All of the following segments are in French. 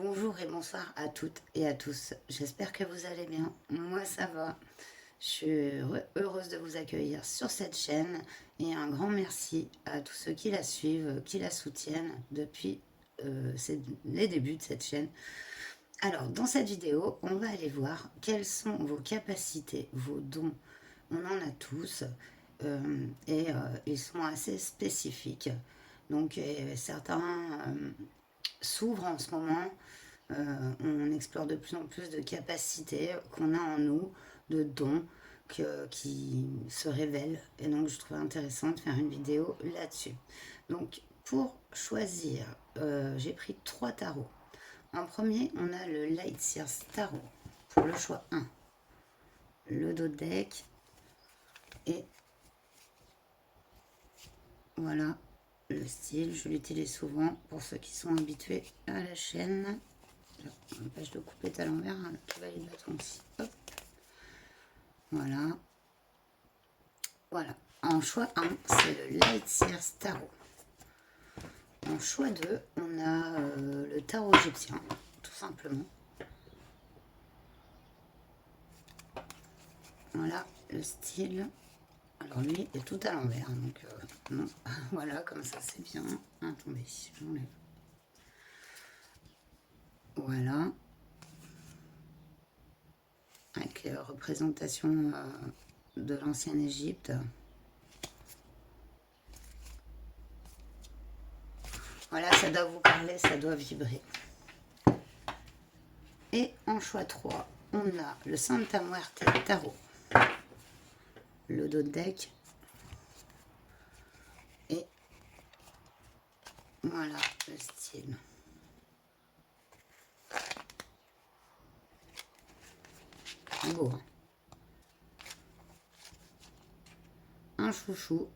Bonjour et bonsoir à toutes et à tous. J'espère que vous allez bien. Moi, ça va. Je suis heureuse de vous accueillir sur cette chaîne et un grand merci à tous ceux qui la suivent, qui la soutiennent depuis les débuts de cette chaîne. Alors, dans cette vidéo, on va aller voir quelles sont vos capacités, vos dons. On en a tous et ils sont assez spécifiques. Donc, certains s'ouvrent en ce moment. On explore de plus en plus de capacités qu'on a en nous, de dons qui se révèlent. Et donc, je trouvais intéressant de faire une vidéo là-dessus. Donc, pour choisir, j'ai pris 3 tarots. En premier, on a le Light Sears Tarot pour le choix 1. Le dos de deck. Et voilà le style. Je l'utilise souvent pour ceux qui sont habitués à la chaîne. On empêche de couper à l'envers, hein, le cavalier de bâton aussi. Hop. Voilà. Voilà. En choix 1, c'est le Light Sears Tarot. En choix 2, on a le tarot égyptien, tout simplement. Voilà le style. Alors lui est tout à l'envers, donc non. Voilà, comme ça c'est bien. Attendez, j'enlève. Voilà. Avec représentation de l'ancienne Égypte. Voilà, ça doit vous parler, ça doit vibrer. Et en choix 3, on a le Santa Muerte Tarot. Le dos de deck. Et voilà le style. Beau, hein. Un chouchou.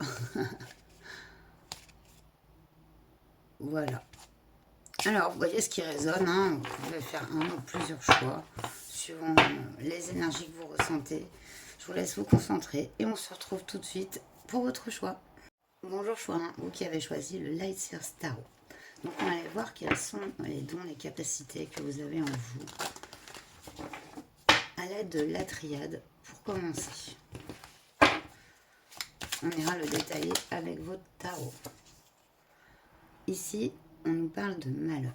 Voilà. Alors, vous voyez ce qui résonne, hein. Vous pouvez faire un ou plusieurs choix, suivant les énergies que vous ressentez. Je vous laisse vous concentrer et on se retrouve tout de suite pour votre choix. Bonjour choix 1, vous qui avez choisi le Light Sears Tarot. Donc, on va aller voir quels sont les dons, les capacités que vous avez en vous. À l'aide de la triade, pour commencer. On ira le détailler avec votre tarot. Ici, on nous parle de malheur.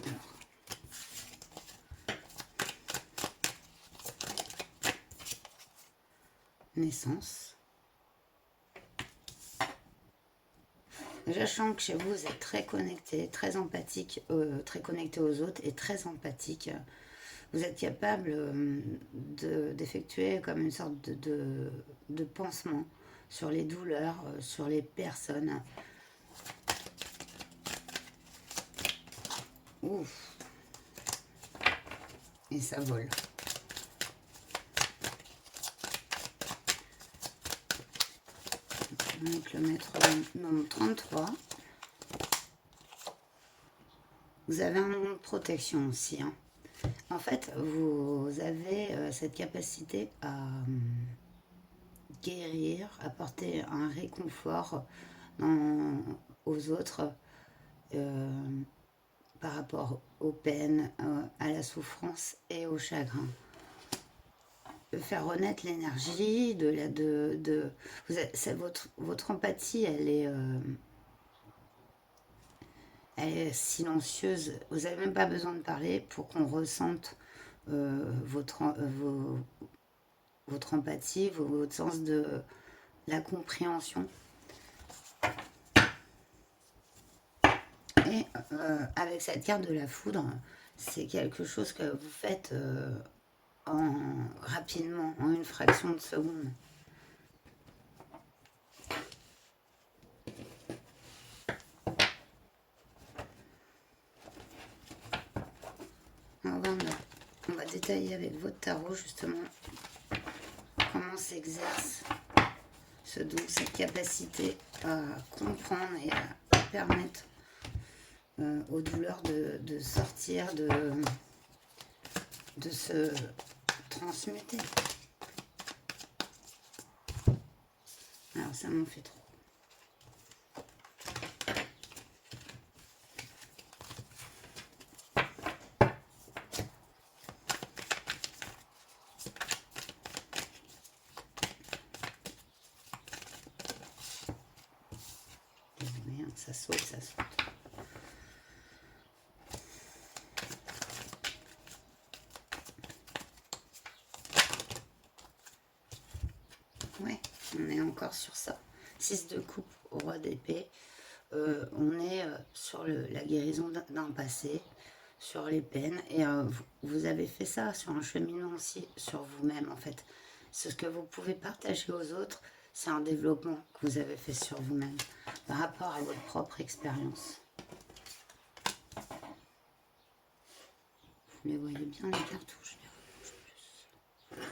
Alors, naissance. Déjà, je sens que chez vous, vous êtes très connecté, très empathique, très connecté aux autres et très empathique. Vous êtes capable d'effectuer comme une sorte de pansement sur les douleurs, sur les personnes. Ouf. Et ça vole. Donc le maître nombre 33. Vous avez un nom de protection aussi, hein. En fait, vous avez cette capacité à guérir, apporter un réconfort aux autres par rapport aux peines, à la souffrance et au chagrin. De faire renaître l'énergie, votre empathie, elle est silencieuse. Vous n'avez même pas besoin de parler pour qu'on ressente votre empathie, votre sens de la compréhension. Et avec cette carte de la foudre, c'est quelque chose que vous faites rapidement, en une fraction de seconde. On va détailler avec votre tarot justement comment s'exerce ce don, cette capacité à comprendre et à permettre aux douleurs de sortir, de se transmuter. Alors ça m'en fait trop. Ça saute, ça saute. Ouais, on est encore sur ça. 6 de coupe au roi d'épée. On est sur la guérison d'un passé, sur les peines. Et vous avez fait ça sur un cheminement aussi, sur vous-même en fait. C'est ce que vous pouvez partager aux autres, c'est un développement que vous avez fait sur vous-même, par rapport à votre propre expérience. Vous les voyez bien les cartouches, les rouges plus.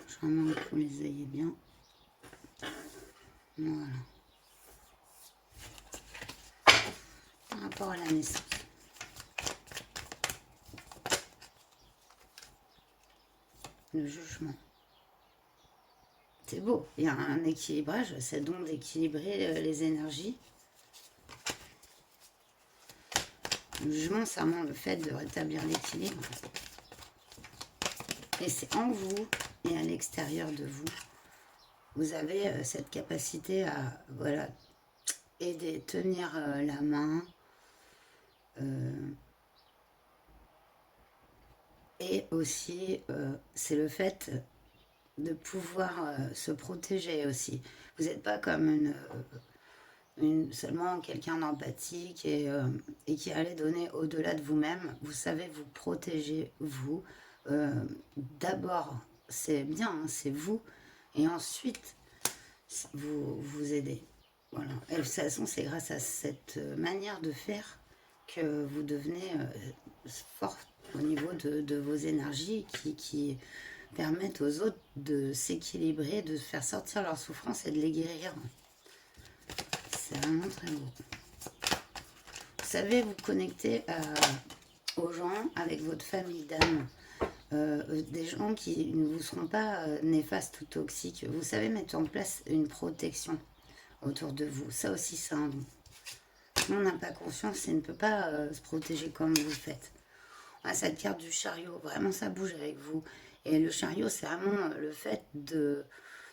Je demande que vous les ayez bien. Voilà. Par rapport à la naissance. Le jugement. C'est beau, il y a un équilibrage, c'est donc d'équilibrer les énergies. Le jugement, c'est vraiment le fait de rétablir l'équilibre. Et c'est en vous et à l'extérieur de vous. Vous avez cette capacité à voilà, aider, tenir la main. Et aussi, c'est le fait de pouvoir se protéger aussi. Vous n'êtes pas comme seulement quelqu'un d'empathique et qui allait donner au-delà de vous-même. Vous savez vous protéger, vous. D'abord, c'est bien, hein, c'est vous. Et ensuite, vous aidez. Voilà. Et de toute façon, c'est grâce à cette manière de faire que vous devenez fort au niveau de vos énergies qui permettent aux autres de s'équilibrer, de faire sortir leur souffrance et de les guérir. C'est vraiment très beau. Vous savez vous connecter aux gens avec votre famille d'âme. Des gens qui ne vous seront pas néfastes ou toxiques. Vous savez mettre en place une protection autour de vous. Ça aussi, c'est un don. On n'a pas conscience et ne peut pas se protéger comme vous le faites. Ah, cette carte du chariot, vraiment, ça bouge avec vous. Et le chariot, c'est vraiment le fait de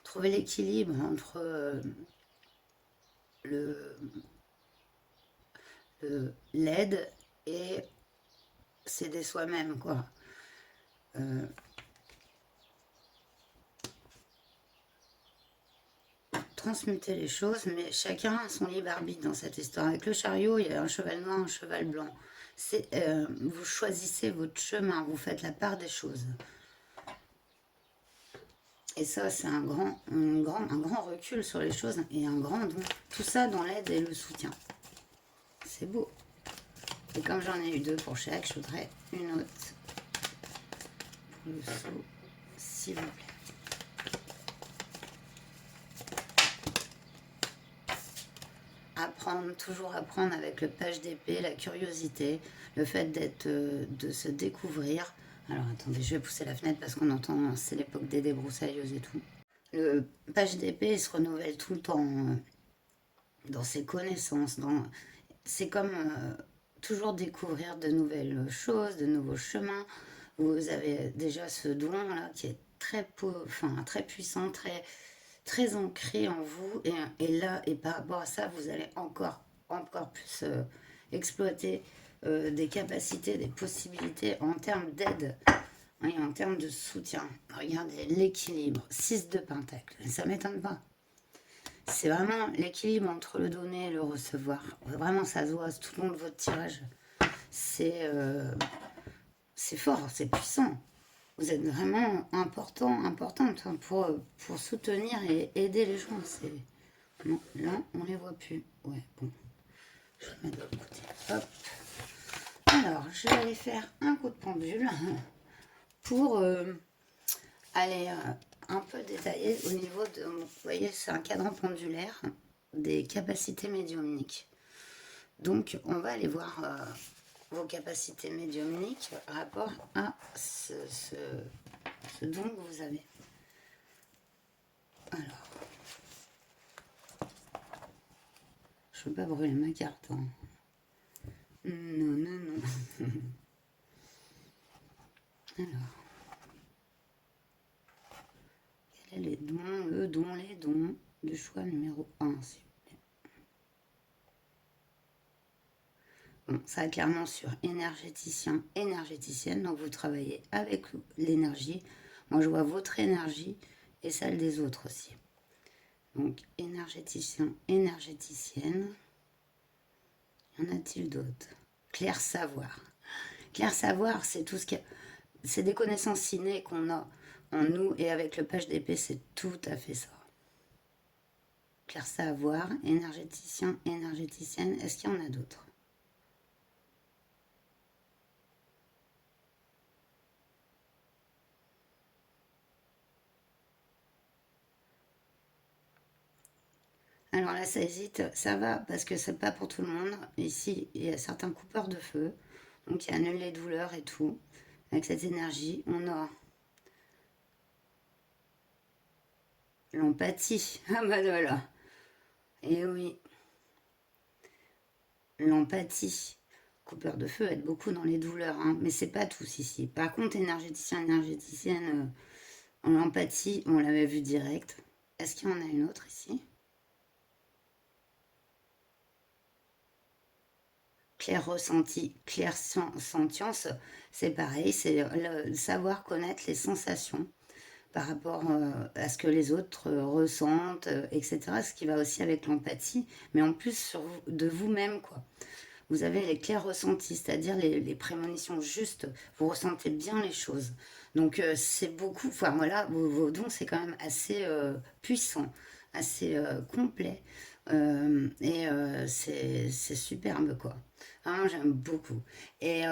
trouver l'équilibre entre l'aide et s'aider soi-même, quoi. Transmuter les choses, mais chacun a son libre arbitre dans cette histoire. Avec le chariot, il y a un cheval noir, un cheval blanc. Vous choisissez votre chemin, vous faites la part des choses. Et ça, c'est un grand recul sur les choses et un grand don. Tout ça dans l'aide et le soutien. C'est beau. Et comme j'en ai eu 2 pour chaque, je voudrais une autre pour le saut, s'il vous plaît. Apprendre, toujours apprendre avec le page d'épée, la curiosité, le fait de se découvrir. Alors attendez, je vais pousser la fenêtre parce qu'on entend, c'est l'époque des débroussailleuses et tout. Le page d'épée, il se renouvelle tout le temps dans ses connaissances. C'est comme toujours découvrir de nouvelles choses, de nouveaux chemins. Vous avez déjà ce don-là qui est très puissant, très ancré en vous. Et là, et par rapport à ça, vous allez encore plus exploiter des capacités, des possibilités en termes d'aide et en termes de soutien. Regardez l'équilibre, 6 de pentacle, ça ne m'étonne pas. C'est vraiment l'équilibre entre le donner et le recevoir. Vraiment, ça se voit tout le long de votre tirage. C'est fort, c'est puissant. Vous êtes vraiment importante pour soutenir et aider les gens. Non, là, on les voit plus. Ouais, bon. Je vais mettre de l'autre côté. Hop. Alors, je vais aller faire un coup de pendule pour aller un peu détailler au niveau de... Vous voyez, c'est un cadran pendulaire des capacités médiumniques. Donc, on va aller voir vos capacités médiumniques par rapport à ce don que vous avez. Alors, je ne veux pas brûler ma carte. Hein. Non. Alors, quel est les dons du choix numéro 1, s'il vous plaît. Bon, ça va clairement sur énergéticien, énergéticienne, donc vous travaillez avec l'énergie. Moi, je vois votre énergie et celle des autres aussi. Donc, énergéticien, énergéticienne. Y en a-t-il d'autres? Clair savoir. Clair savoir, c'est tout ce qui... C'est des connaissances innées qu'on a en nous, et avec le page d'épée, c'est tout à fait ça. Clair savoir, énergéticien, énergéticienne. Est-ce qu'il y en a d'autres? Alors là, ça hésite, ça va, parce que c'est pas pour tout le monde. Ici, il y a certains coupeurs de feu, donc il annule les douleurs et tout. Avec cette énergie, on a l'empathie. Ah bah voilà. Et oui, l'empathie. Coupeur de feu aide beaucoup dans les douleurs, hein, mais c'est pas tous ici. Par contre, énergéticien, énergéticienne, l'empathie, on l'avait vu direct. Est-ce qu'il y en a une autre ici? Clair ressenti, clair sentience, c'est pareil, c'est le savoir connaître les sensations par rapport à ce que les autres ressentent, etc. Ce qui va aussi avec l'empathie, mais en plus de vous-même, quoi. Vous avez les clairs ressentis, c'est-à-dire les prémonitions justes. Vous ressentez bien les choses. Donc c'est beaucoup, enfin voilà, vos dons, c'est quand même assez puissant, assez complet. C'est superbe, quoi. Vraiment, j'aime beaucoup. Et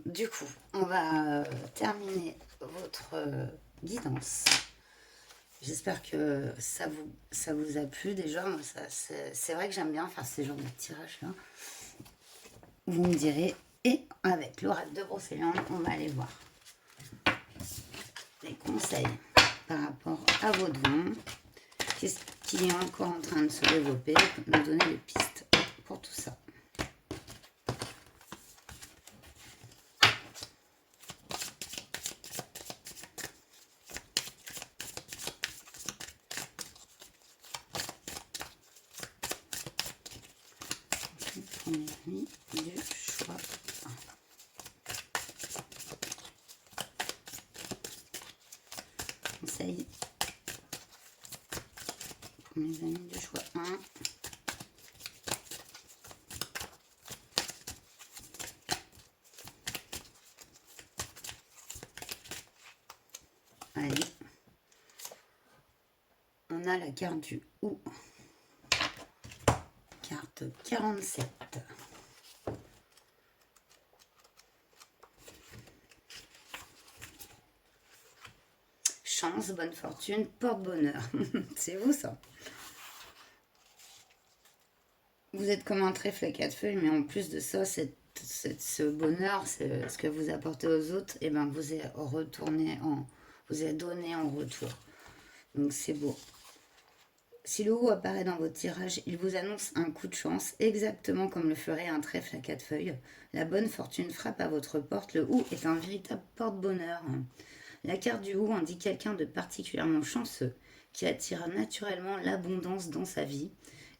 du coup, on va terminer votre guidance. J'espère que ça vous a plu déjà. Moi, c'est vrai que j'aime bien faire ces genres de tirages-là. Vous me direz. Et avec l'oracle de Brocéliande, on va aller voir les conseils par rapport à vos dons. Qu'est-ce qui est encore en train de se développer? Nous donner des pistes pour tout ça. Première nuit du choix. Conseil pour mes amis du choix 1. Allez. On a la carte du ou. Carte 47. Chance, bonne fortune, porte-bonheur. C'est vous ça. Vous êtes comme un trèfle à 4 feuilles, mais en plus de ça, ce bonheur, c'est ce que vous apportez aux autres, et ben vous est retourné vous est donné en retour. Donc c'est beau. Si le ou apparaît dans votre tirage, il vous annonce un coup de chance, exactement comme le ferait un trèfle à 4 feuilles. La bonne fortune frappe à votre porte. Le ou est un véritable porte-bonheur. La carte du ou indique quelqu'un de particulièrement chanceux, qui attire naturellement l'abondance dans sa vie.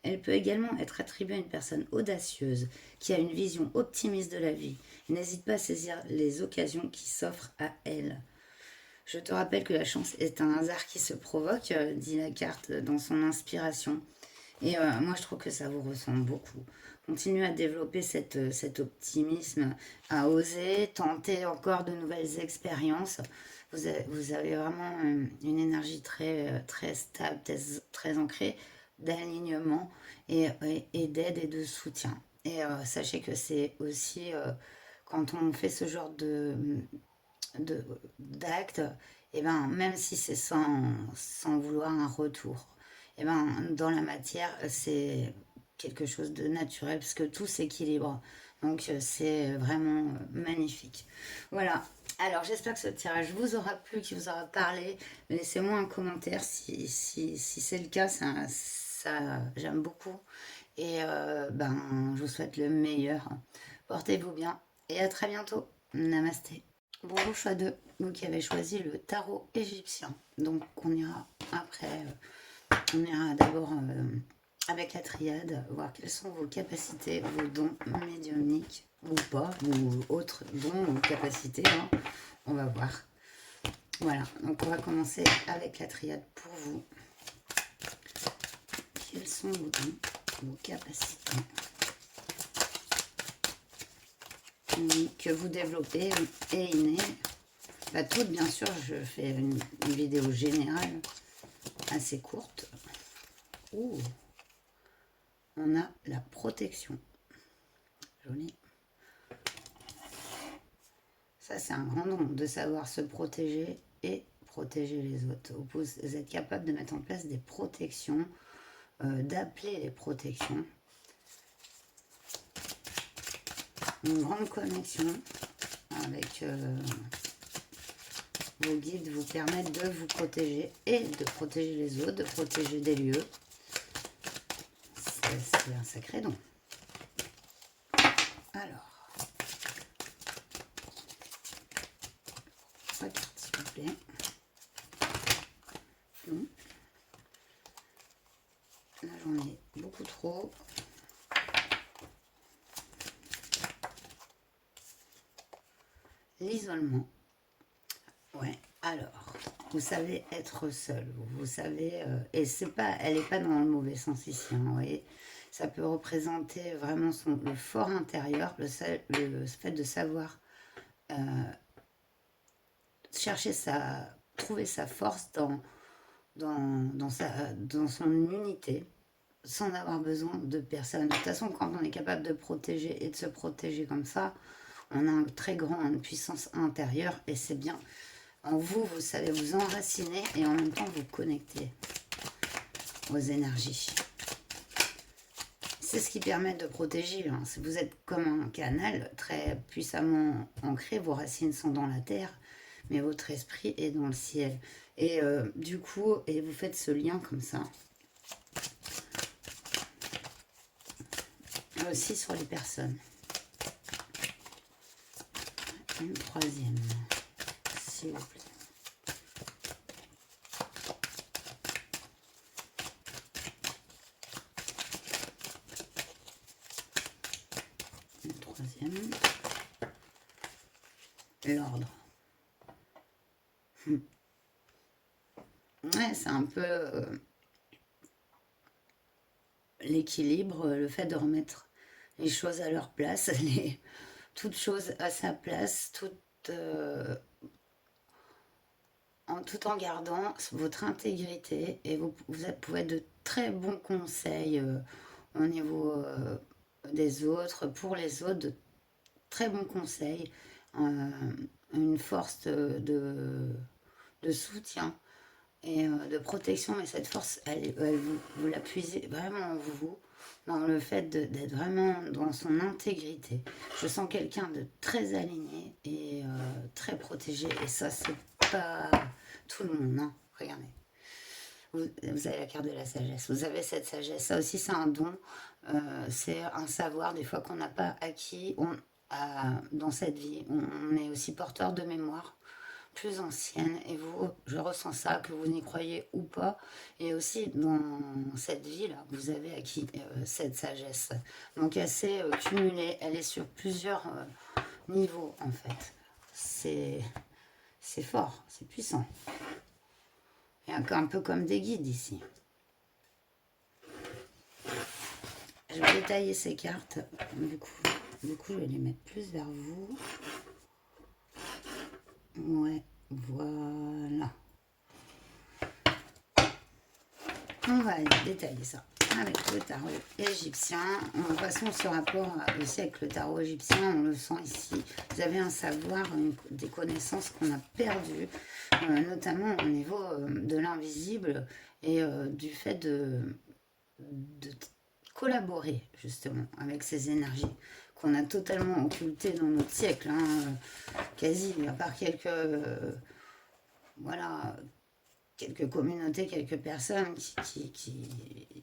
Elle peut également être attribuée à une personne audacieuse, qui a une vision optimiste de la vie. N'hésite pas à saisir les occasions qui s'offrent à elle. Je te rappelle que la chance est un hasard qui se provoque, dit la carte dans son inspiration. Et moi, je trouve que ça vous ressemble beaucoup. Continuez à développer cet optimisme, à oser, tenter encore de nouvelles expériences. Vous avez vraiment une énergie très stable, très ancrée, d'alignement et d'aide et de soutien. Et sachez que c'est aussi, quand on fait ce genre d'actes, et ben, même si c'est sans vouloir un retour, et ben, dans la matière, c'est quelque chose de naturel parce que tout s'équilibre. Donc c'est vraiment magnifique. Voilà. Alors j'espère que ce tirage vous aura plu, qu'il vous aura parlé. Laissez-moi un commentaire si c'est le cas. J'aime beaucoup. Et ben, je vous souhaite le meilleur. Portez-vous bien et à très bientôt. Namasté. Bonjour choix 2, vous qui avez choisi le tarot égyptien. Donc on ira après, on ira d'abord avec la triade, voir quelles sont vos capacités, vos dons médiumniques ou pas, ou autres dons ou capacités, hein. On va voir. Voilà, donc on va commencer avec la triade pour vous. Quels sont vos dons, vos capacités que vous développez et innées. Bah, toutes, bien sûr, je fais une vidéo générale assez courte. Ouh, on a la protection. Joli. Ça, c'est un grand don de savoir se protéger et protéger les autres. Vous êtes capable de mettre en place des protections, d'appeler les protections. Une grande connexion avec vos guides vous permettent de vous protéger et de protéger les autres, de protéger des lieux. C'est un sacré don. Alors, regarde s'il vous plaît. Là, j'en ai beaucoup trop. L'isolement. Ouais, alors, vous savez être seul, vous savez, et c'est pas, elle n'est pas dans le mauvais sens ici, hein, vous voyez. Ça peut représenter vraiment le fort intérieur, le fait de savoir trouver sa force dans son unité, sans avoir besoin de personne. De toute façon, quand on est capable de protéger et de se protéger comme ça, on a une très grande puissance intérieure et c'est bien. En vous, vous savez vous enraciner et en même temps vous connecter aux énergies. C'est ce qui permet de protéger. Hein. Si vous êtes comme un canal très puissamment ancré, vos racines sont dans la terre, mais votre esprit est dans le ciel. Et du coup, et vous faites ce lien comme ça. Aussi sur les personnes. Une troisième, s'il vous plaît. Une troisième. L'ordre. Ouais, c'est un peu l'équilibre, le fait de remettre les choses à leur place, toutes choses à sa place, tout en gardant votre intégrité. Et vous pouvez être de très bons conseils au niveau des autres, pour les autres, de très bons conseils, une force de soutien et de protection. Et cette force, vous la puisez vraiment en vous, dans le fait d'être vraiment dans son intégrité. Je sens quelqu'un de très aligné et très protégé. Et ça, c'est pas tout le monde, hein. Regardez. Vous avez la carte de la sagesse. Vous avez cette sagesse. Ça aussi, c'est un don. C'est un savoir, des fois, qu'on n'a pas acquis dans cette vie. On est aussi porteur de mémoire plus ancienne, et vous, je ressens ça, que vous n'y croyez ou pas, et aussi dans cette vie-là, vous avez acquis cette sagesse. Donc elle s'est cumulée, elle est sur plusieurs niveaux en fait. C'est fort, c'est puissant. Il y a un peu comme des guides ici. Je vais détailler ces cartes, du coup je vais les mettre plus vers vous. Ouais, voilà. On va détailler ça avec le tarot égyptien. De toute façon, ce rapport aussi avec le tarot égyptien, on le sent ici. Vous avez un savoir, des connaissances qu'on a perdues, notamment au niveau de l'invisible et du fait de collaborer justement avec ces énergies qu'on a totalement occultées dans notre siècle, hein, quasi, à part quelques voilà, quelques communautés, quelques personnes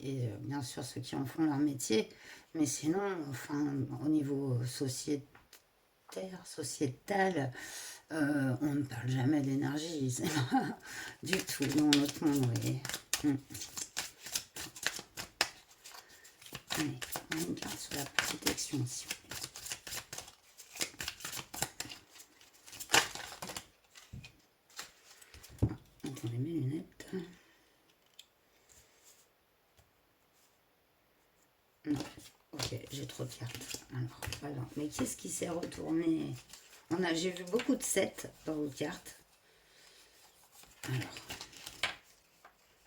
et bien sûr ceux qui en font leur métier, mais sinon, enfin, au niveau sociétal, on ne parle jamais d'énergie, du tout dans notre monde, oui. Allez, une carte sur la protection aussi. Attendez mes lunettes. Non. Ok, j'ai trop de cartes. Alors, voilà. Mais qu'est-ce qui s'est retourné? J'ai vu beaucoup de 7 dans vos cartes. Alors.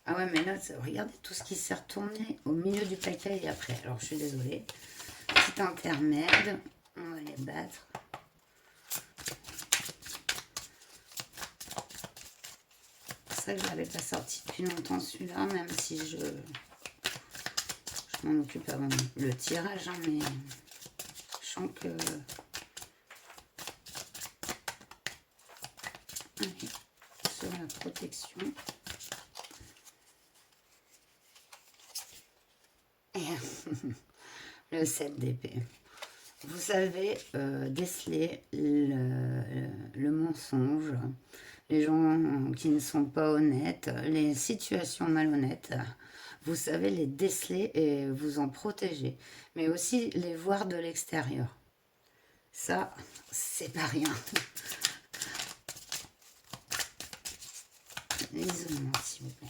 Ah ouais, mais là, regardez tout ce qui s'est retourné au milieu du paquet et après. Alors, je suis désolée. Petit intermède. On va les battre. C'est vrai que je l'avais pas sorti depuis longtemps celui-là, même si je m'en occupe avant le tirage, hein, mais je sens que... Allez, sur la protection. Et le 7 d'épée. Vous savez déceler le mensonge, les gens qui ne sont pas honnêtes, les situations malhonnêtes. Vous savez les déceler et vous en protéger, mais aussi les voir de l'extérieur. Ça, c'est pas rien. L'isolement, s'il vous plaît.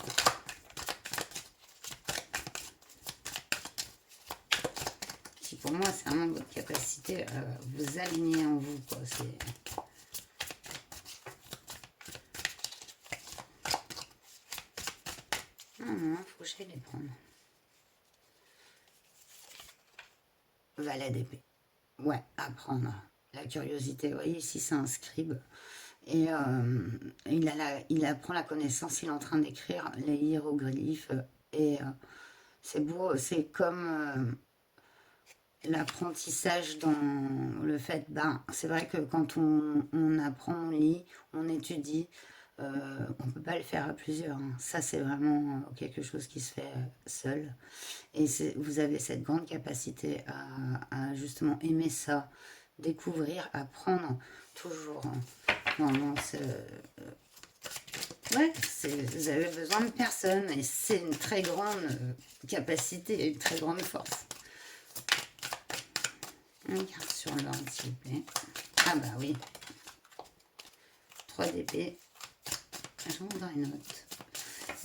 Qui pour moi, c'est vraiment votre capacité à vous aligner en vous, quoi. Non, faut que j'aille les prendre. Valet d'épée. Ouais, apprendre. La curiosité, vous voyez, ici c'est un scribe. Et il apprend la connaissance, il est en train d'écrire les hiéroglyphes. Et c'est beau, c'est comme l'apprentissage dans le fait, c'est vrai que quand on apprend, on lit, on étudie, on ne peut pas le faire à plusieurs. Hein. Ça, c'est vraiment quelque chose qui se fait seul. Et vous avez cette grande capacité à justement aimer ça, découvrir, apprendre toujours. Non, ouais, vous avez besoin de personne et c'est une très grande capacité, une très grande force. Une carte sur l'ordre, s'il vous plaît. Ah bah oui. 3 d'épée. J'en vois une autre.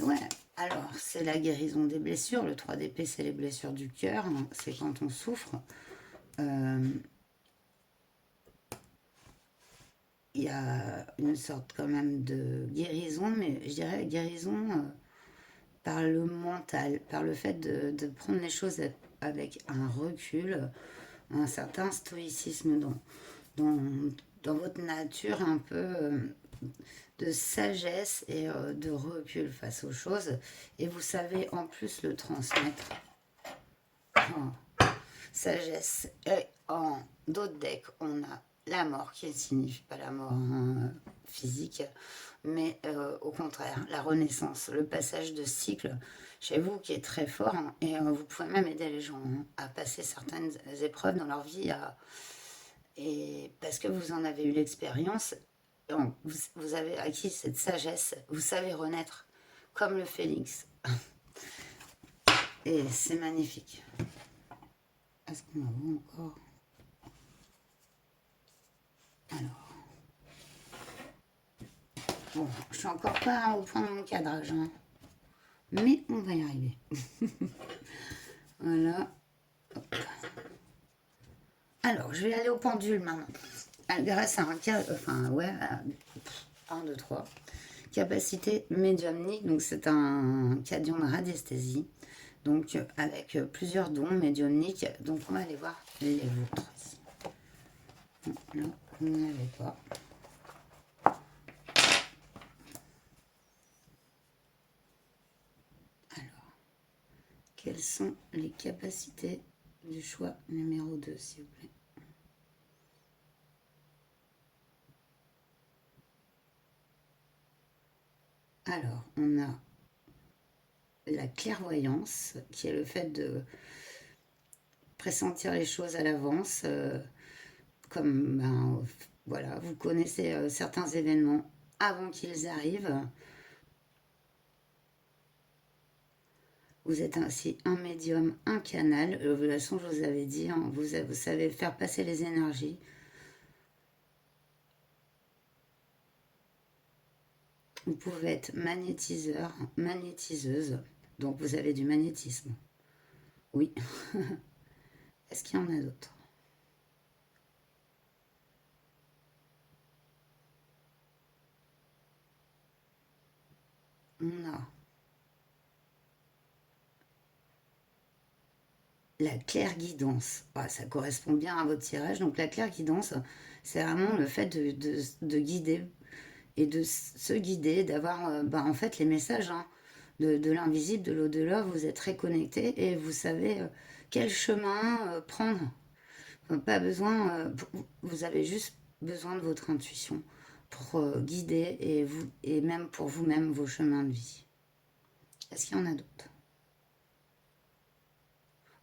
Ouais, alors, c'est la guérison des blessures. Le 3 d'épée, c'est les blessures du cœur. C'est quand on souffre. Il y a une sorte quand même de guérison, mais je dirais guérison par le mental, par le fait de prendre les choses avec un recul, un certain stoïcisme dans votre nature, un peu de sagesse et de recul face aux choses. Et vous savez en plus le transmettre. Oh, sagesse. Et en d'autres decks, on a la mort, qui ne signifie pas la mort physique, mais au contraire, la renaissance, le passage de cycle chez vous qui est très fort, hein, et vous pouvez même aider les gens à passer certaines épreuves dans leur vie, et parce que vous en avez eu l'expérience, vous avez acquis cette sagesse, vous savez renaître comme le phénix. Et c'est magnifique. Est-ce qu'on en voit encore? Alors. Bon, je suis encore pas au point de mon cadrage, hein. Mais on va y arriver. Voilà. Hop. Alors, je vais aller au pendule maintenant. Grâce à un cas, enfin, ouais, 1, 2, 3. Capacité médiumnique, donc c'est un cadion de radiesthésie. Donc, avec plusieurs dons médiumniques. Donc, on va aller voir les vôtres ici. Là, vous n'en avez pas. Alors, quelles sont les capacités du choix numéro 2, s'il vous plaît? Alors, on a la clairvoyance, qui est le fait de pressentir les choses à l'avance, comme, voilà, vous connaissez certains événements avant qu'ils arrivent. Vous êtes ainsi un médium, un canal. De toute façon, je vous avais dit, hein, vous savez faire passer les énergies. Vous pouvez être magnétiseur, magnétiseuse. Donc vous avez du magnétisme. Oui. Est-ce qu'il y en a d'autres? On a la claire-guidance. Ah, ça correspond bien à votre tirage. Donc la claire-guidance, c'est vraiment le fait de guider et de se guider, d'avoir en fait les messages de l'invisible, de l'au-delà. Vous êtes réconnecté et vous savez quel chemin prendre. Pas besoin, vous avez juste besoin de votre intuition pour guider et même pour vous-même vos chemins de vie. Est-ce qu'il y en a d'autres?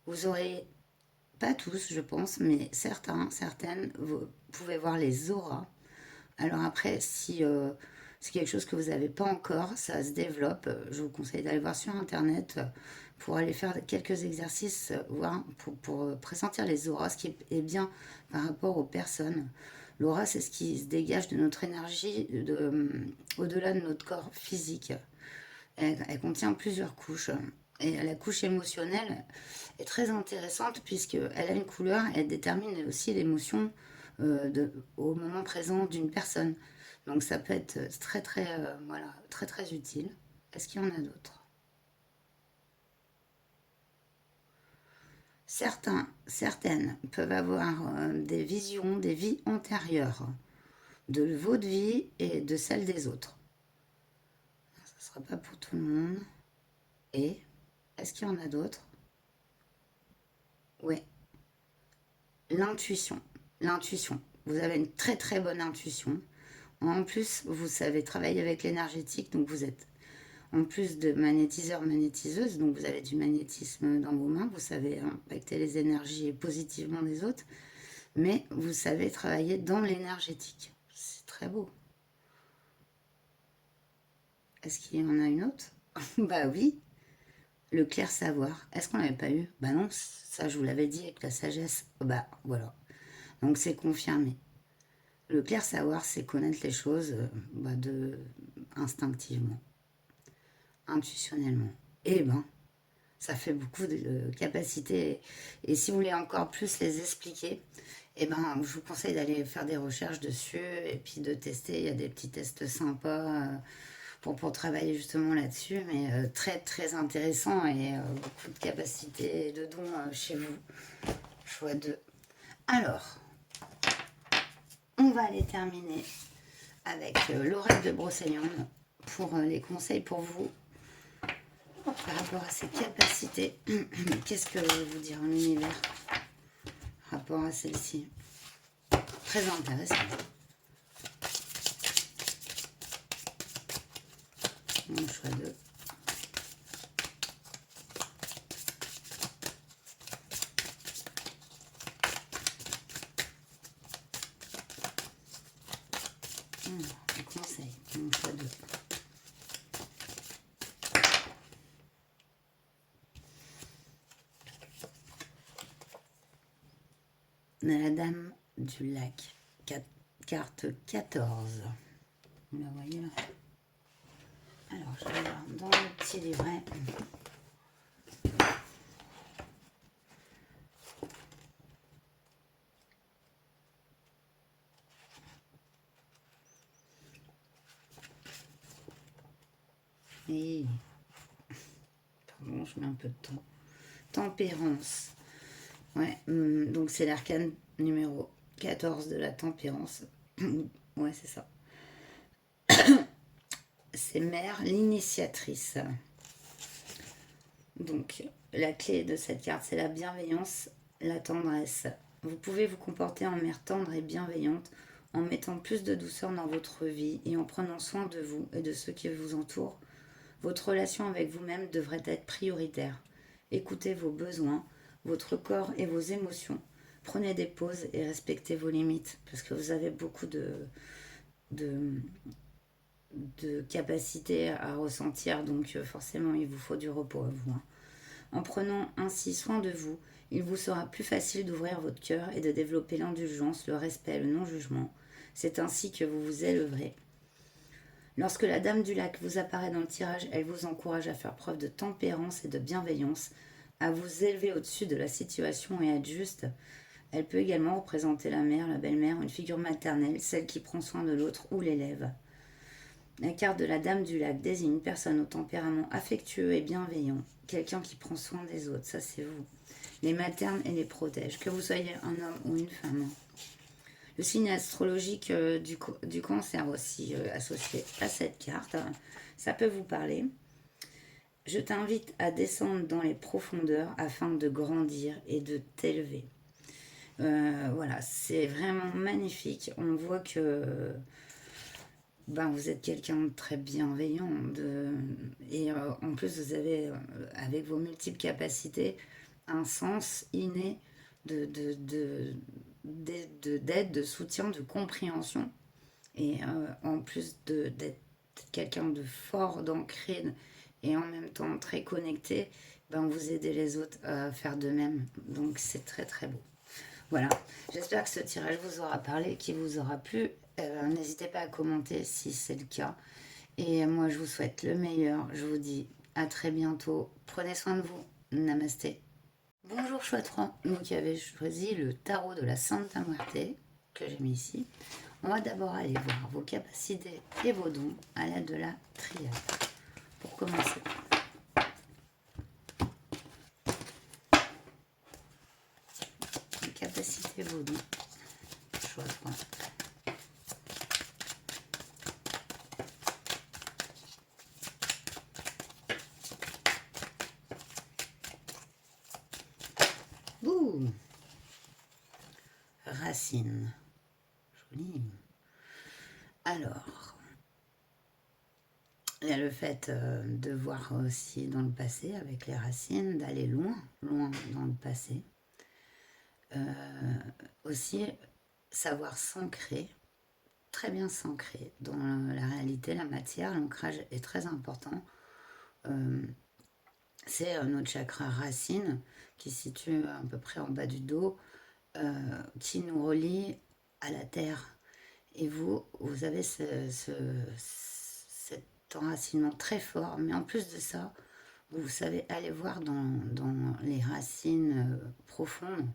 Vous aurez, pas tous je pense, mais certains, certaines, vous pouvez voir les auras. Alors après, si c'est quelque chose que vous n'avez pas encore, ça se développe. Je vous conseille d'aller voir sur Internet pour aller faire quelques exercices, voir, pour pressentir les auras, ce qui est bien par rapport aux personnes. L'aura, c'est ce qui se dégage de notre énergie au-delà de notre corps physique. Elle contient plusieurs couches. Et la couche émotionnelle est très intéressante puisqu'elle a une couleur, elle détermine aussi l'émotion au moment présent d'une personne. Donc ça peut être très très, voilà, très très utile. Est-ce qu'il y en a d'autres? Certaines peuvent avoir des visions, des vies antérieures de votre vie et de celle des autres. Ça ne sera pas pour tout le monde. Et est-ce qu'il y en a d'autres? Oui, l'intuition. L'intuition. Vous avez une très très bonne intuition. En plus, vous savez travailler avec l'énergétique, donc vous êtes en plus de magnétiseur, magnétiseuse, donc vous avez du magnétisme dans vos mains, vous savez impacter les énergies positivement des autres, mais vous savez travailler dans l'énergétique. C'est très beau. Est-ce qu'il y en a une autre? Bah oui, le clair savoir. Est-ce qu'on l'avait pas eu? Bah non, ça je vous l'avais dit avec la sagesse. Bah voilà. Donc c'est confirmé. Le clair savoir, c'est connaître les choses instinctivement, intuitionnellement. Eh ben, ça fait beaucoup de capacités. Et si vous voulez encore plus les expliquer, eh ben, je vous conseille d'aller faire des recherches dessus et puis de tester. Il y a des petits tests sympas pour travailler justement là-dessus, mais très très intéressant et beaucoup de capacités et de dons chez vous. Choix 2. Alors, on va aller terminer avec l'oreille de Brocéliande pour les conseils pour vous par rapport à ses capacités. Qu'est-ce que vous dire en univers par rapport à celle-ci? Très intéressant. Mon choix 2. Conseil, mon choix 2. On a la dame du lac, carte 14. Vous la voyez là? Alors, je vais voir dans le petit livret. Et pardon, je mets un peu de temps. Tempérance. Ouais, donc c'est l'arcane numéro 14 de la tempérance. Ouais, c'est ça. C'est Mère, l'initiatrice. Donc, la clé de cette carte, c'est la bienveillance, la tendresse. Vous pouvez vous comporter en mère tendre et bienveillante en mettant plus de douceur dans votre vie et en prenant soin de vous et de ceux qui vous entourent. Votre relation avec vous-même devrait être prioritaire. Écoutez vos besoins, votre corps et vos émotions. Prenez des pauses et respectez vos limites parce que vous avez beaucoup de, de capacité à ressentir, donc forcément il vous faut du repos à vous. En prenant ainsi soin de vous, il vous sera plus facile d'ouvrir votre cœur et de développer l'indulgence, le respect, le non-jugement. C'est ainsi que vous vous élèverez. Lorsque la Dame du Lac vous apparaît dans le tirage, elle vous encourage à faire preuve de tempérance et de bienveillance, à vous élever au-dessus de la situation et à être juste. Elle peut également représenter la mère, la belle-mère, une figure maternelle, celle qui prend soin de l'autre ou l'élève. La carte de la Dame du Lac désigne une personne au tempérament affectueux et bienveillant, quelqu'un qui prend soin des autres, ça c'est vous. Les materne et les protège, que vous soyez un homme ou une femme. Le signe astrologique du cancer aussi associé à cette carte, ça peut vous parler. Je t'invite à descendre dans les profondeurs afin de grandir et de t'élever. Voilà, c'est vraiment magnifique. On voit que vous êtes quelqu'un de très bienveillant. Et en plus, vous avez, avec vos multiples capacités, un sens inné d'aide, de soutien, de compréhension. Et en plus d'être quelqu'un de fort, d'ancré et en même temps très connecté, vous aidez les autres à faire de même. Donc c'est très très beau. Voilà, j'espère que ce tirage vous aura parlé, qu'il vous aura plu. N'hésitez pas à commenter si c'est le cas. Et moi, je vous souhaite le meilleur. Je vous dis à très bientôt. Prenez soin de vous. Namasté. Bonjour chouette roi, vous qui avez choisi le tarot de la Santa Muerte, que j'ai mis ici. On va d'abord aller voir vos capacités et vos dons à l'aide de la triade. Pour commencer. Les capacités et vos dons. Chouette roi. Ouh, racine. Joli. Alors, il y a le fait de voir aussi dans le passé avec les racines, d'aller loin, loin dans le passé. Aussi, savoir s'ancrer, très bien s'ancrer dans la réalité, la matière. L'ancrage est très important. C'est notre chakra racine qui se situe à peu près en bas du dos, qui nous relie à la terre. Et vous avez cet enracinement très fort, mais en plus de ça, vous savez aller voir dans les racines profondes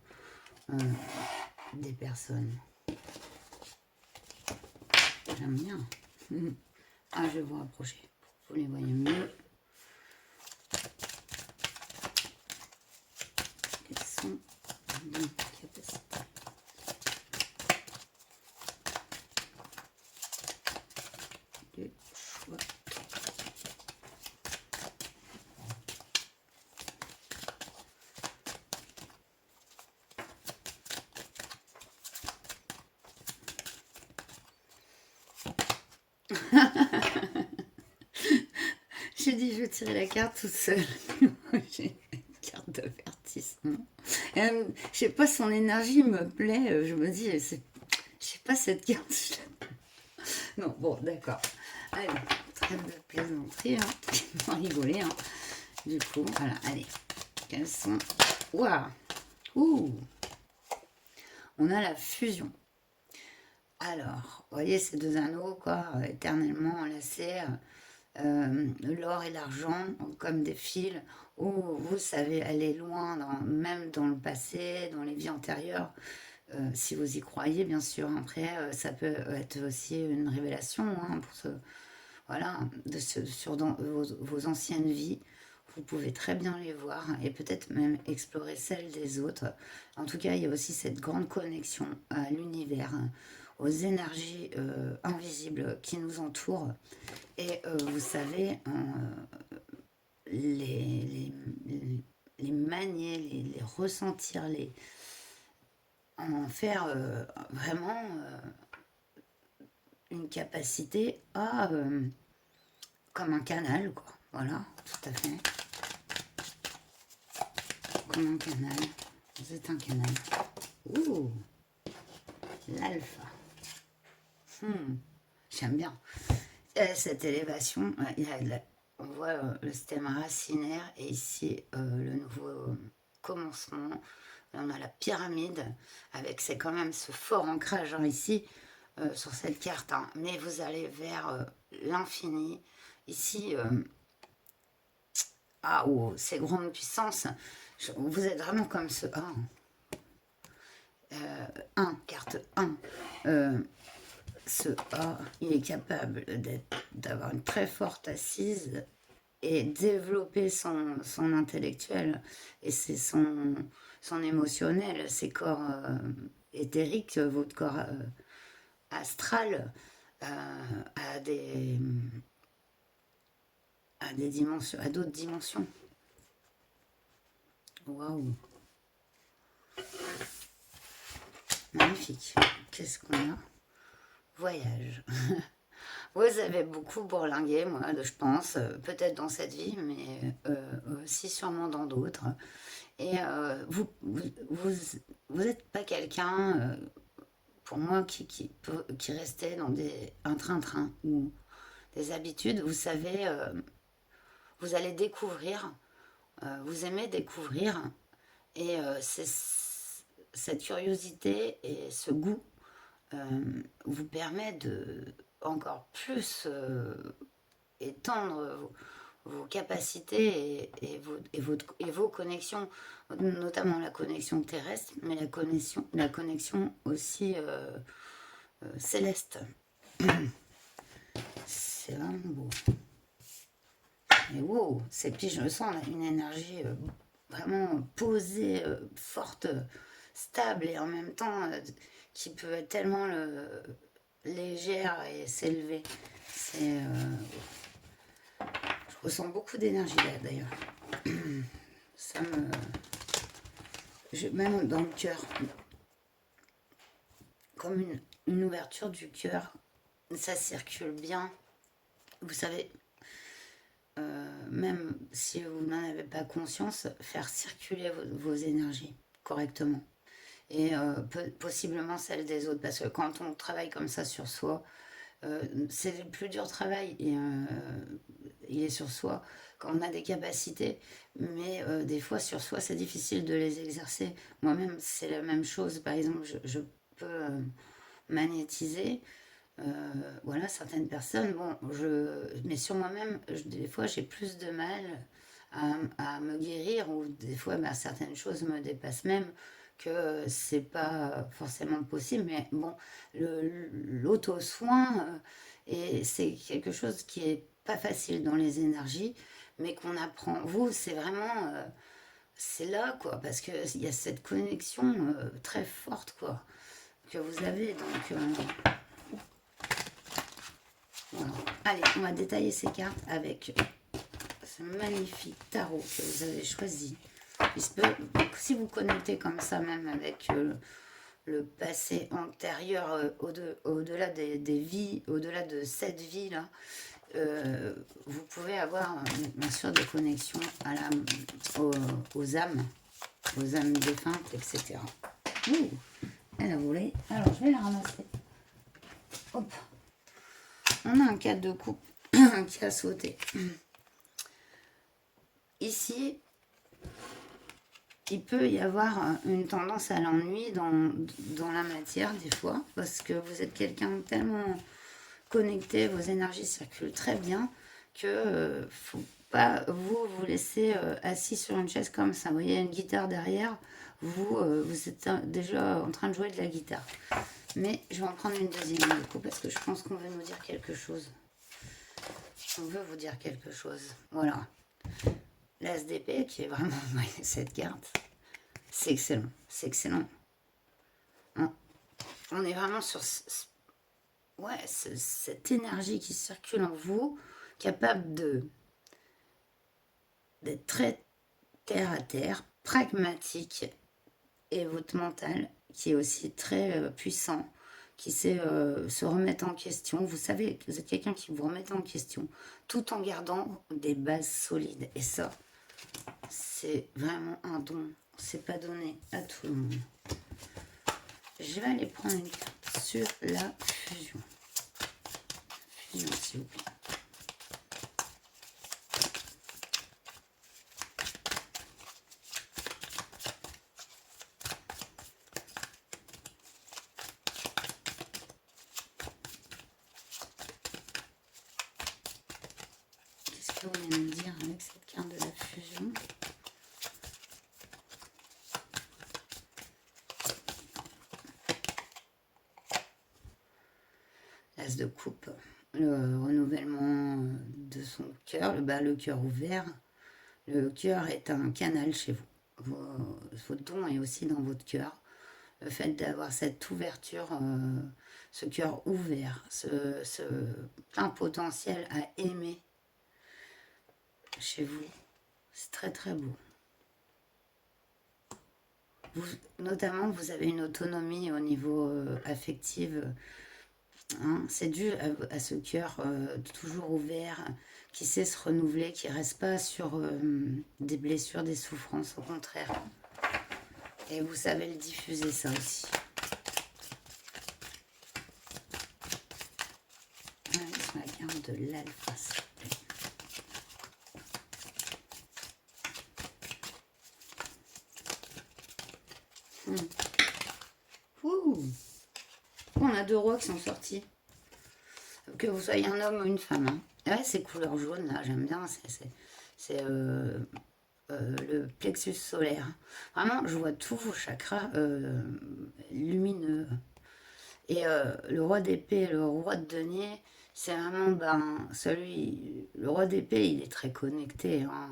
des personnes. J'aime bien. Ah, je vais vous rapprocher pour que vous les voyez mieux. Quelles sont les capacités? Du choix. J'ai dit je vais tirer la carte toute seule. J'ai une carte d'avertissement. Je sais pas, son énergie me plaît. Je me dis, je sais pas cette carte. Non, bon, d'accord. Allez, trêve de plaisanterie. On va rigoler. Du coup, voilà, allez. Quelles sont... Waouh. Ouh. On a la fusion. Alors, vous voyez ces deux anneaux, quoi, éternellement enlacés. L'or et l'argent comme des fils où vous savez aller loin, même dans le passé, dans les vies antérieures, si vous y croyez bien sûr. Après, ça peut être aussi une révélation voilà, sur vos anciennes vies. Vous pouvez très bien les voir et peut-être même explorer celles des autres. En tout cas, il y a aussi cette grande connexion à l'univers, aux énergies invisibles qui nous entourent. Et vous savez, les manier, les ressentir, en faire vraiment une capacité à... comme un canal, quoi. Voilà, tout à fait. Comme un canal. Vous êtes un canal. Ouh, l'alpha. J'aime bien. Cette élévation, il y a on voit le système racinaire et ici le nouveau commencement. Là, on a la pyramide avec c'est quand même ce fort ancrage hein, ici sur cette carte. Hein. Mais vous allez vers l'infini. Ici, ah, oh, ces grandes puissances. Vous êtes vraiment comme ce... Oh. 1, carte 1. Ce A, il est capable d'avoir une très forte assise et développer son intellectuel. Et c'est son émotionnel, ses corps éthériques, votre corps astral à des dimensions, à d'autres dimensions. Waouh! Magnifique. Qu'est-ce qu'on a? Voyage. Vous avez beaucoup bourlingué, moi, je pense, peut-être dans cette vie, mais aussi sûrement dans d'autres. Et vous n'êtes pas quelqu'un, pour moi, qui restait dans un train-train ou des habitudes. Vous savez, vous allez découvrir, vous aimez découvrir, et c'est cette curiosité et ce goût vous permet de encore plus étendre vos capacités et vos connexions, notamment la connexion terrestre, mais la connexion aussi céleste. C'est vraiment beau. Et wow, puis je sens une énergie vraiment posée, forte, stable et en même temps qui peut être tellement légère et s'élever. Je ressens beaucoup d'énergie là d'ailleurs. Ça me... même dans le cœur. Comme une ouverture du cœur. Ça circule bien. Vous savez, même si vous n'en avez pas conscience, faire circuler vos énergies correctement. Et possiblement celles des autres. Parce que quand on travaille comme ça sur soi, c'est le plus dur travail. Et, il est sur soi quand on a des capacités. Mais des fois, sur soi, c'est difficile de les exercer. Moi-même, c'est la même chose. Par exemple, je peux magnétiser. Voilà, certaines personnes, bon, mais sur moi-même, des fois, j'ai plus de mal à me guérir, ou des fois, bah, certaines choses me dépassent même, que c'est pas forcément possible, mais bon, l'auto-soin, et c'est quelque chose qui est pas facile dans les énergies, mais qu'on apprend. Vous, c'est vraiment, c'est là, quoi, parce qu'il y a cette connexion très forte, quoi, que vous avez, donc... voilà. Allez, on va détailler ces cartes avec ce magnifique tarot que vous avez choisi. Si vous connectez comme ça même avec le passé antérieur, au-delà des vies, au-delà de cette vie-là, vous pouvez avoir bien sûr des connexions aux âmes défuntes, etc. Ouh, elle a volé. Alors, je vais la ramasser. Hop. On a un 4 de coupe qui a sauté. Ici, il peut y avoir une tendance à l'ennui dans la matière des fois, parce que vous êtes quelqu'un tellement connecté, vos énergies circulent très bien, que faut pas vous laisser assis sur une chaise comme ça. Vous voyez une guitare derrière, vous êtes déjà en train de jouer de la guitare. Mais je vais en prendre une deuxième du coup, parce que je pense qu'on veut nous dire quelque chose. On veut vous dire quelque chose. Voilà. L'As d'épée, qui est vraiment cette carte, c'est excellent. C'est excellent. On est vraiment sur cette énergie qui circule en vous, capable d'être très terre à terre, pragmatique, et votre mental qui est aussi très puissant, qui sait se remettre en question. Vous savez, vous êtes quelqu'un qui vous remet en question, tout en gardant des bases solides. Et ça, c'est vraiment un don. C'est pas donné à tout le monde. Je vais aller prendre une carte sur la fusion. Fusion, s'il vous plaît. l'as de coupe, le renouvellement de son cœur, le cœur ouvert. Le cœur est un canal chez vous. Votre don est aussi dans votre cœur. Le fait d'avoir cette ouverture, ce cœur ouvert, ce plein potentiel à aimer chez vous, c'est très très beau. Notamment, vous avez une autonomie au niveau affectif. Hein, c'est dû à ce cœur toujours ouvert, qui sait se renouveler, qui ne reste pas sur des blessures, des souffrances, au contraire. Et vous savez le diffuser, ça aussi. C'est la carte de l'alpha. On a 2 rois qui sont sortis. Que vous soyez un homme ou une femme. Hein. Ouais, c'est couleur jaune, là, j'aime bien. C'est le plexus solaire. Vraiment, je vois tous vos chakras lumineux. Et le roi d'épée, le roi de denier, c'est vraiment, le roi d'épée, il est très connecté hein,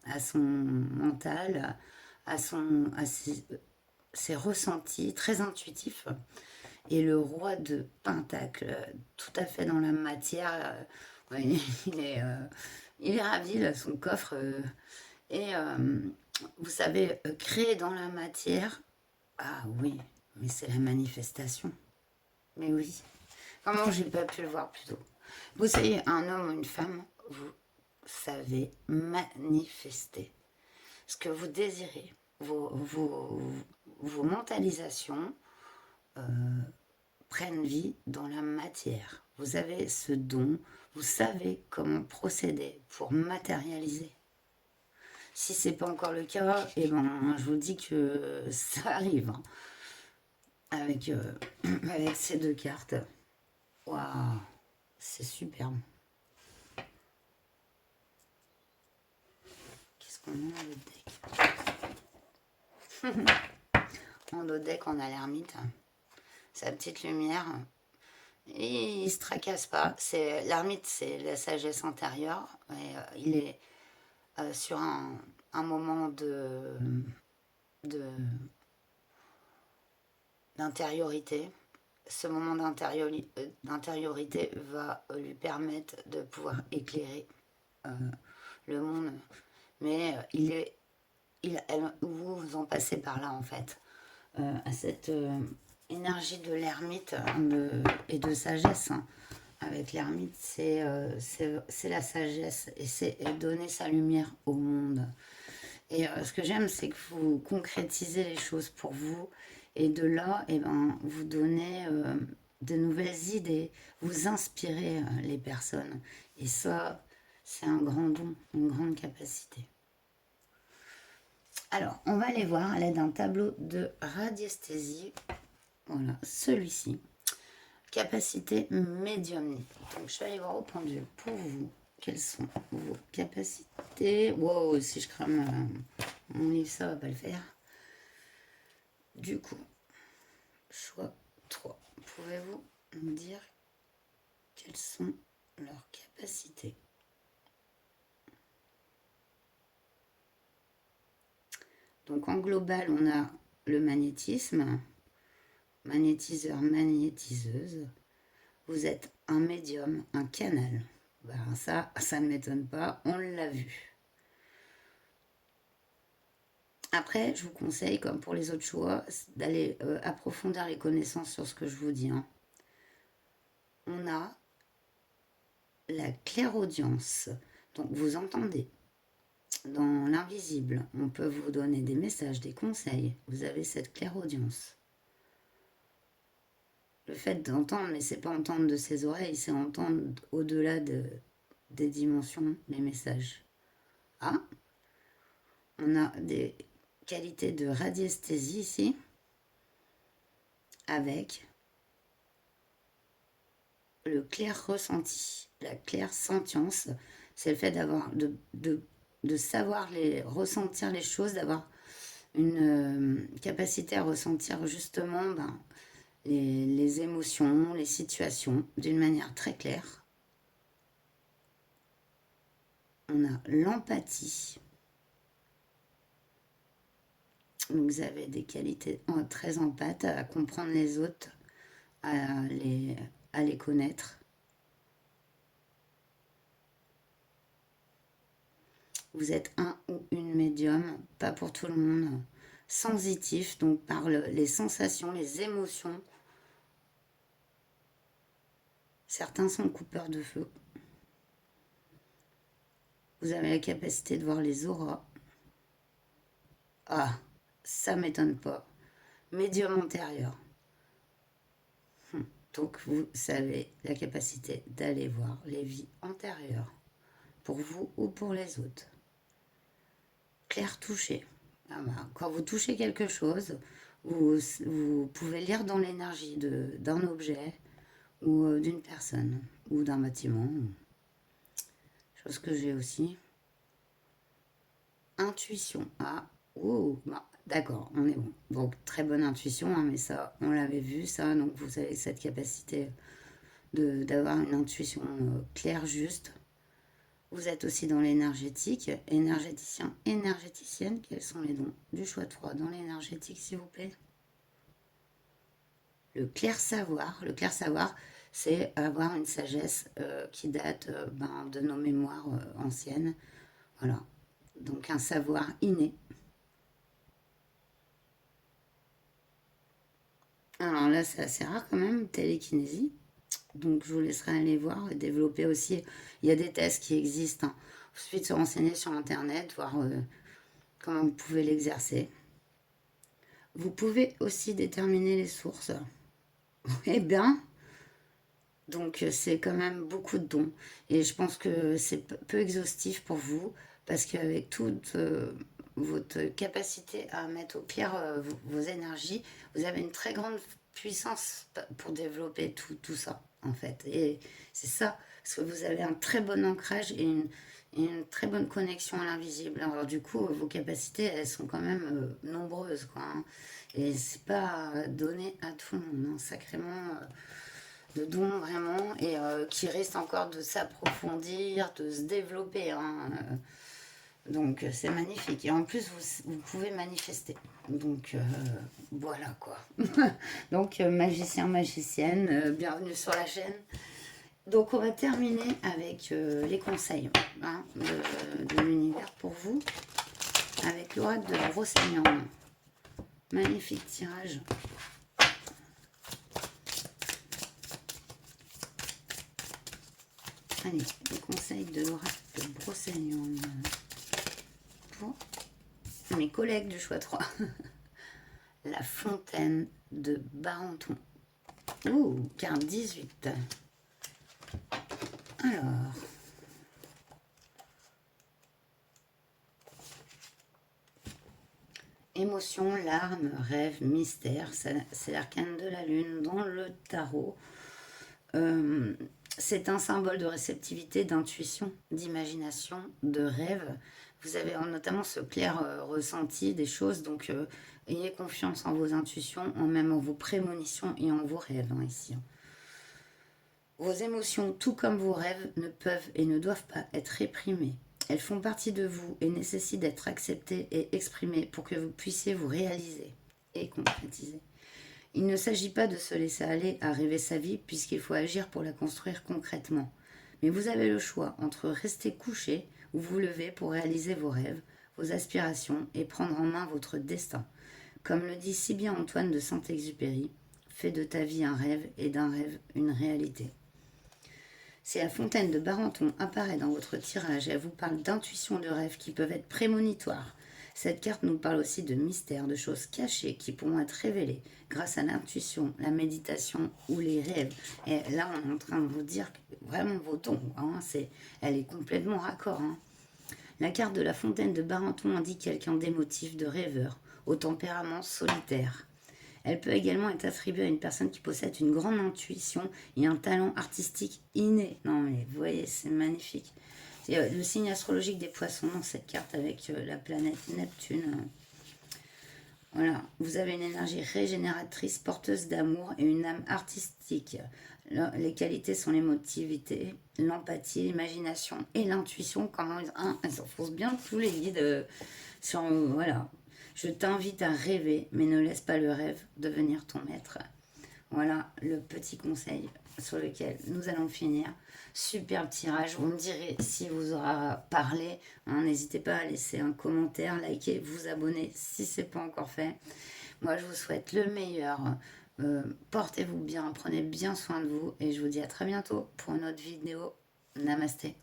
à son mental, à ses ressentis, très intuitif. Et le roi de pentacle, tout à fait dans la matière, ouais, il est ravi, là, son coffre. Et vous savez, créer dans la matière, ah oui, mais c'est la manifestation. Mais oui, comment j'ai pas pu le voir plus tôt. Vous savez, un homme ou une femme, vous savez manifester ce que vous désirez. Vos mentalisations prennent vie dans la matière. Vous avez ce don, vous savez comment procéder pour matérialiser. Si c'est pas encore le cas, eh ben, je vous dis que ça arrive. Hein. Avec ces 2 cartes. Waouh, c'est superbe. Qu'est-ce qu'on a dans le deck? Dans le deck, on a l'ermite. Sa petite lumière. Et il se tracasse pas. L'ermite, c'est la sagesse intérieure. Et, il est sur un moment d'intériorité. Ce moment d'intériorité va lui permettre de pouvoir éclairer le monde. Mais vous en passez par là en fait. À cette énergie de l'ermite et de sagesse. Hein. Avec l'ermite, c'est la sagesse et c'est donner sa lumière au monde. Et ce que j'aime, c'est que vous concrétisez les choses pour vous. Et de là, eh ben, vous donnez de nouvelles idées, vous inspirez les personnes. Et ça, c'est un grand don, une grande capacité. Alors, on va aller voir à l'aide d'un tableau de radiesthésie. Voilà, celui-ci. Capacité médiumnique. Donc, je vais aller voir au pendule pour vous. Quelles sont vos capacités? Wow, si je crame mon livre, ça va pas le faire. Du coup, choix 3. Pouvez-vous me dire quelles sont leurs capacités? Donc en global, on a le magnétisme, magnétiseur, magnétiseuse. Vous êtes un médium, un canal. Ben ça ne m'étonne pas, on l'a vu. Après, je vous conseille, comme pour les autres choix, d'aller approfondir les connaissances sur ce que je vous dis. Hein. On a la clairaudience. Donc, vous entendez dans l'invisible. On peut vous donner des messages, des conseils. Vous avez cette clairaudience. Le fait d'entendre, mais c'est pas entendre de ses oreilles, c'est entendre au-delà des dimensions, les messages. Ah, on a des qualités de radiesthésie ici, avec le clair ressenti, la claire sentience, c'est le fait d'avoir de savoir ressentir les choses, d'avoir une capacité à ressentir justement les émotions, les situations d'une manière très claire. On a l'empathie. Vous avez des qualités très empathes à comprendre les autres, à les connaître. Vous êtes un ou une médium, pas pour tout le monde, sensitif, donc par les sensations, les émotions. Certains sont coupeurs de feu. Vous avez la capacité de voir les auras. Ah, ça m'étonne pas. Médium antérieur. Donc vous avez la capacité d'aller voir les vies antérieures, pour vous ou pour les autres. Clair touché. Ah bah, quand vous touchez quelque chose, vous pouvez lire dans l'énergie d'un objet ou d'une personne ou d'un bâtiment. Chose que j'ai aussi. Intuition. Ah, oh, bah, d'accord, on est bon. Donc très bonne intuition, hein, mais ça, on l'avait vu, ça. Donc vous avez cette capacité d'avoir une intuition claire, juste. Vous êtes aussi dans l'énergétique, énergéticien, énergéticienne. Quels sont les dons du choix de 3 dans l'énergétique, s'il vous plaît? Le clair savoir. Le clair savoir, c'est avoir une sagesse qui date de nos mémoires anciennes. Voilà. Donc un savoir inné. Alors là, c'est assez rare quand même, télékinésie. Donc je vous laisserai aller voir et développer aussi. Il y a des tests qui existent, hein. Ensuite, se renseigner sur Internet, voir comment vous pouvez l'exercer. Vous pouvez aussi déterminer les sources. Eh bien, donc c'est quand même beaucoup de dons. Et je pense que c'est peu exhaustif pour vous, parce qu'avec toute votre capacité à mettre au pire vos énergies, vous avez une très grande puissance pour développer tout ça, en fait. Et c'est ça, parce que vous avez un très bon ancrage et une très bonne connexion à l'invisible. Alors du coup, vos capacités, elles sont quand même nombreuses, quoi, hein. Et c'est pas donné à tout le monde, hein, sacrément de dons vraiment, et qui risque encore de s'approfondir, de se développer, hein. Donc c'est magnifique. Et en plus, vous pouvez manifester. Donc voilà quoi. Donc magicien, magicienne, bienvenue sur la chaîne. Donc on va terminer avec les conseils, hein, de l'univers pour vous, avec l'oracle de Brocéliande. Magnifique tirage. Allez, les conseils de l'oracle de Brocéliande pour mes collègues du choix 3. La fontaine de Barenton. Ouh, carte 18. Alors. Émotion, larmes, rêve, mystère. C'est l'arcane de la lune dans le tarot. C'est un symbole de réceptivité, d'intuition, d'imagination, de rêve. Vous avez notamment ce clair ressenti des choses, donc ayez confiance en vos intuitions, même en vos prémonitions et en vos rêves, hein, ici. Vos émotions, tout comme vos rêves, ne peuvent et ne doivent pas être réprimées. Elles font partie de vous et nécessitent d'être acceptées et exprimées pour que vous puissiez vous réaliser et concrétiser. Il ne s'agit pas de se laisser aller à rêver sa vie puisqu'il faut agir pour la construire concrètement. Mais vous avez le choix entre rester couché ou vous lever pour réaliser vos rêves, vos aspirations et prendre en main votre destin. Comme le dit si bien Antoine de Saint-Exupéry, fais de ta vie un rêve et d'un rêve une réalité. Si la fontaine de Barenton apparaît dans votre tirage, elle vous parle d'intuitions de rêves qui peuvent être prémonitoires. Cette carte nous parle aussi de mystères, de choses cachées qui pourront être révélées grâce à l'intuition, la méditation ou les rêves. Et là, on est en train de vous dire vraiment vos dons, hein, elle est complètement raccord, hein. La carte de la fontaine de Barenton indique quelqu'un d'émotif, de rêveur, au tempérament solitaire. Elle peut également être attribuée à une personne qui possède une grande intuition et un talent artistique inné. Non mais vous voyez, c'est magnifique. C'est le signe astrologique des poissons dans cette carte avec la planète Neptune. Voilà, vous avez une énergie régénératrice, porteuse d'amour et une âme artistique. Les qualités sont l'émotivité, l'empathie, l'imagination et l'intuition. Comment elles s'enfoncent bien tous les guides sur, voilà. Je t'invite à rêver, mais ne laisse pas le rêve devenir ton maître. Voilà le petit conseil sur lequel nous allons finir. Superbe tirage. Vous me direz si vous aura parlé. Hein, n'hésitez pas à laisser un commentaire, liker, vous abonner si ce n'est pas encore fait. Moi, je vous souhaite le meilleur. Portez-vous bien, prenez bien soin de vous et je vous dis à très bientôt pour une autre vidéo. Namasté.